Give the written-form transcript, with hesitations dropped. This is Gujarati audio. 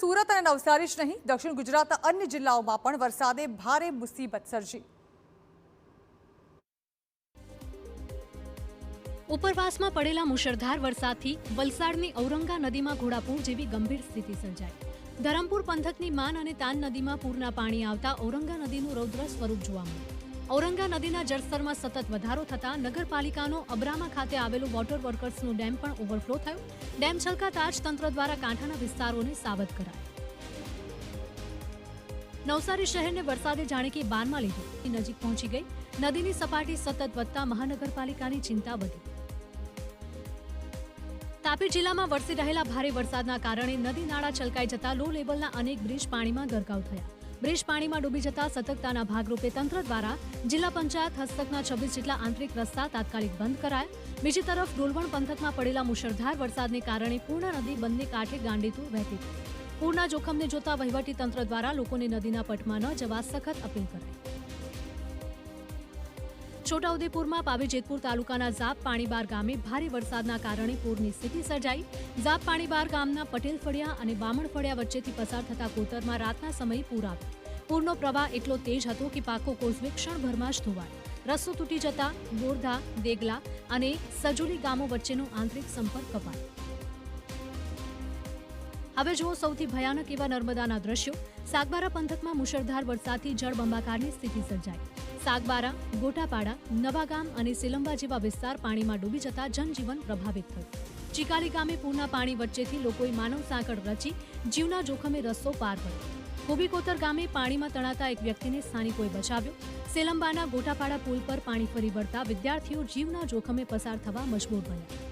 સુરત અને નવસારી જ નહીં, દક્ષિણ ગુજરાતના અન્ય જિલ્લાઓમાં પણ વરસાદે ભારે મુસીબત સર્જી. ઉપરવાસમાં પડેલા મુશળધાર વરસાદથી વલસાડની ઔરંગા નદીમાં ઘોડાપૂર જેવી ગંભીર સ્થિતિ સર્જાઈ. ધરમપુર પંથકની માન અને તાન નદીમાં પૂરના પાણી આવતા ઔરંગા નદીનું રૌદ્ર સ્વરૂપ જોવા મળ્યું. ઔરંગા નદીના જળસ્તરમાં સતત વધારો થતા નગરપાલિકાનો અબ્રામા ખાતે આવેલું વોટર વર્કર્સનું ડેમ પણ ઓવરફ્લો થયો. ડેમ છલકાતા જ તંત્ર દ્વારા કાંઠાના વિસ્તારોને સાવધ કરાયા. નવસારી શહેરને વરસાદે જાણે કે બાનમાં લીધું. નજીક પહોંચી ગઈ. નદીની સપાટી સતત વધતા મહાનગરપાલિકાની ચિંતા વધી. તાપી જિલ્લામાં વરસી રહેલા ભારે વરસાદના કારણે નદી નાળા છલકાઈ જતા લો લેવલના અનેક બ્રિજ પાણીમાં ગરકાવ થયા. બ્રિજ પાણીમાં ડૂબી જતા સતર્કતાના ભાગરૂપે તંત્ર દ્વારા જિલ્લા પંચાયત હસ્તકના 26 જેટલા આંતરિક રસ્તા તાત્કાલિક બંધ કરાયા. બીજી તરફ ડોલવણ પંથકમાં પડેલા મુશળધાર વરસાદને કારણે પૂર્ણા નદી બંને કાંઠે ગાંડીતું વહેતી હતી. પૂરના જોખમને જોતા વહીવટી તંત્ર દ્વારા લોકોને નદીના પટમાં ન જવા સખત અપીલ કરાઈ. છોટાઉદેપુરમાં પાવીજેતપુર તાલુકાના ઝાપ પાણીબાર ગામે ભારે વરસાદના કારણે પૂરની સ્થિતિ સર્જાઈ. ઝાપ પાણીબાર ગામના પટેલ ફળિયા અને બામણ ફળિયા વચ્ચેથી પસાર થતા કોતરમાં રાતના સમયે પૂર આવ્યું. પૂરનો પ્રવાહ એટલો તેજ હતો કે પાકો કોઝવે ક્ષણભરમાં જ ધોવાયો. રસ્તો તૂટી જતા બોરધા, દેગલા અને સજોલી ગામો વચ્ચેનો આંતરિક સંપર્ક કપાયો. હવે જુઓ સૌથી ભયાનક એવા નર્મદાના દ્રશ્યો. સાગબારા પંથકમાં મુશળધાર વરસાદથી જળબંબાકારની સ્થિતિ સર્જાઈ. સાગબારા, ગોટાપાડા, નવાગામ અને સિલંબા જેવા વિસ્તાર પાણીમાં ડૂબી જતા જનજીવન પ્રભાવિત થયું. ચીકાલી ગામે પૂરના પાણી વચ્ચેથી લોકોએ માનવ સાંકળ રચી જીવના જોખમે રસ્તો પાર કર્યો. કોબીકોતર ગામે પાણીમાં તણાતા એક વ્યક્તિને સ્થાનિકોએ બચાવ્યો. સિલંબાના ગોટાપાડા પુલ પર પાણી ફરી વળતા વિદ્યાર્થીઓ જીવના જોખમે પસાર થવા મજબૂર બન્યા.